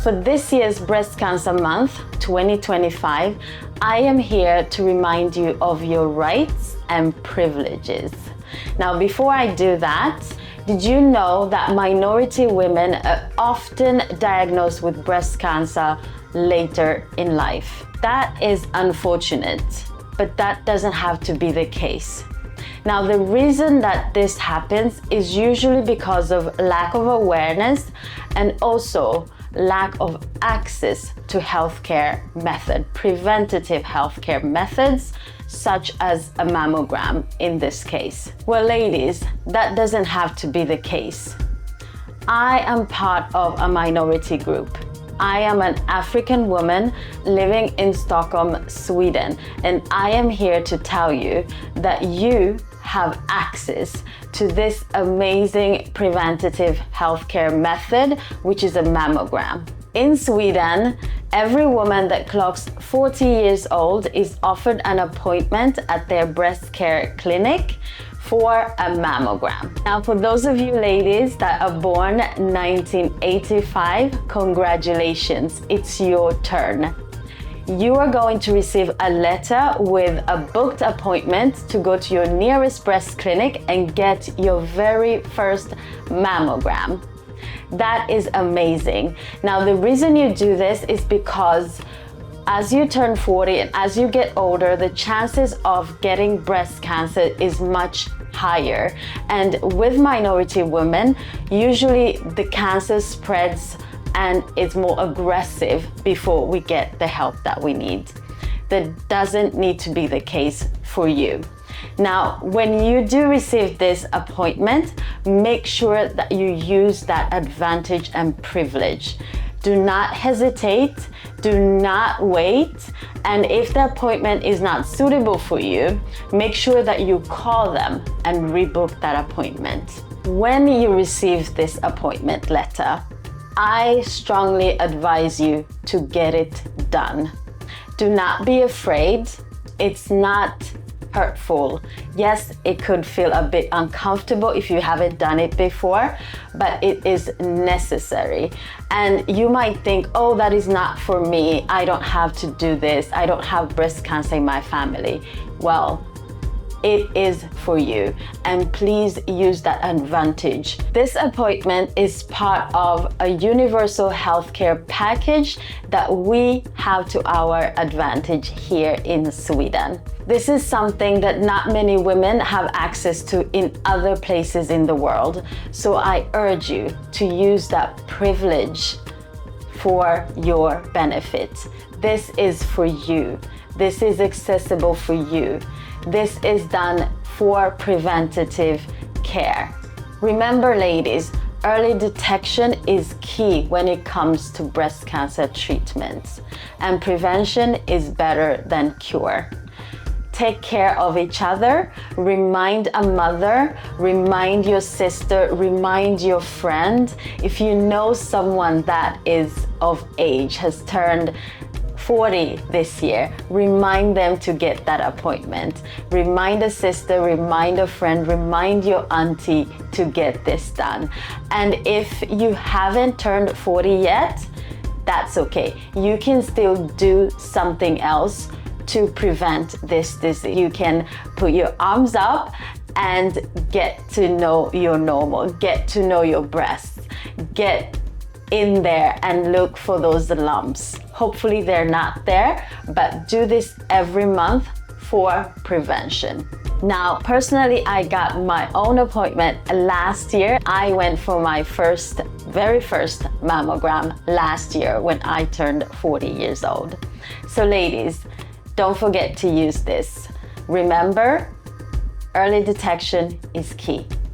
For this year's Breast Cancer Month 2025, I am here to remind you of your rights and privileges. Now, before I do that, did you know that minority women are often diagnosed with breast cancer later in life? That is unfortunate, but that doesn't have to be the case. Now, the reason that this happens is usually because of lack of awareness and also lack of access to healthcare preventative healthcare methods, such as a mammogram in this case. Well, ladies, that doesn't have to be the case. I am part of a minority group. I am an African woman living in Stockholm, Sweden, and I am here to tell you that you have access to this amazing preventative healthcare method, which is a mammogram. In Sweden, every woman that clocks 40 years old is offered an appointment at their breast care clinic for a mammogram. Now, for those of you ladies that are born 1985, congratulations, it's your turn. You are going to receive a letter with a booked appointment to go to your nearest breast clinic and get your very first mammogram. That is amazing. Now, the reason you do this is because as you turn 40 and as you get older, the chances of getting breast cancer is much higher. And with minority women, usually the cancer spreads and it's more aggressive before we get the help that we need. That doesn't need to be the case for you. Now, when you do receive this appointment, make sure that you use that advantage and privilege. Do not hesitate, do not wait, and if the appointment is not suitable for you, make sure that you call them and rebook that appointment. When you receive this appointment letter, I strongly advise you to get it done. Do not be afraid. It's not hurtful. Yes, it could feel a bit uncomfortable if you haven't done it before, but it is necessary. And you might think, oh, that is not for me. I don't have to do this. I don't have breast cancer in my family. Well, it is for you, and please use that advantage. This appointment is part of a universal healthcare package that we have to our advantage here in Sweden. This is something that not many women have access to in other places in the world. So I urge you to use that privilege for your benefit. This is for you. This is accessible for you. This is done for preventative care. Remember, ladies, early detection is key when it comes to breast cancer treatments, and prevention is better than cure. Take care of each other. Remind a mother, remind your sister, remind your friend. If you know someone that is of age, has turned 40 this year, remind them to get that appointment. Remind a sister, remind a friend, remind your auntie to get this done. And if you haven't turned 40 yet, that's okay. You can still do something else to prevent this disease. You can put your arms up and get to know your normal, get to know your breasts, get in there and look for those lumps. Hopefully they're not there, but do this every month for prevention. Now, personally, I got my own appointment last year. I went for my very first mammogram last year when I turned 40 years old. So ladies, don't forget to use this. Remember, early detection is key.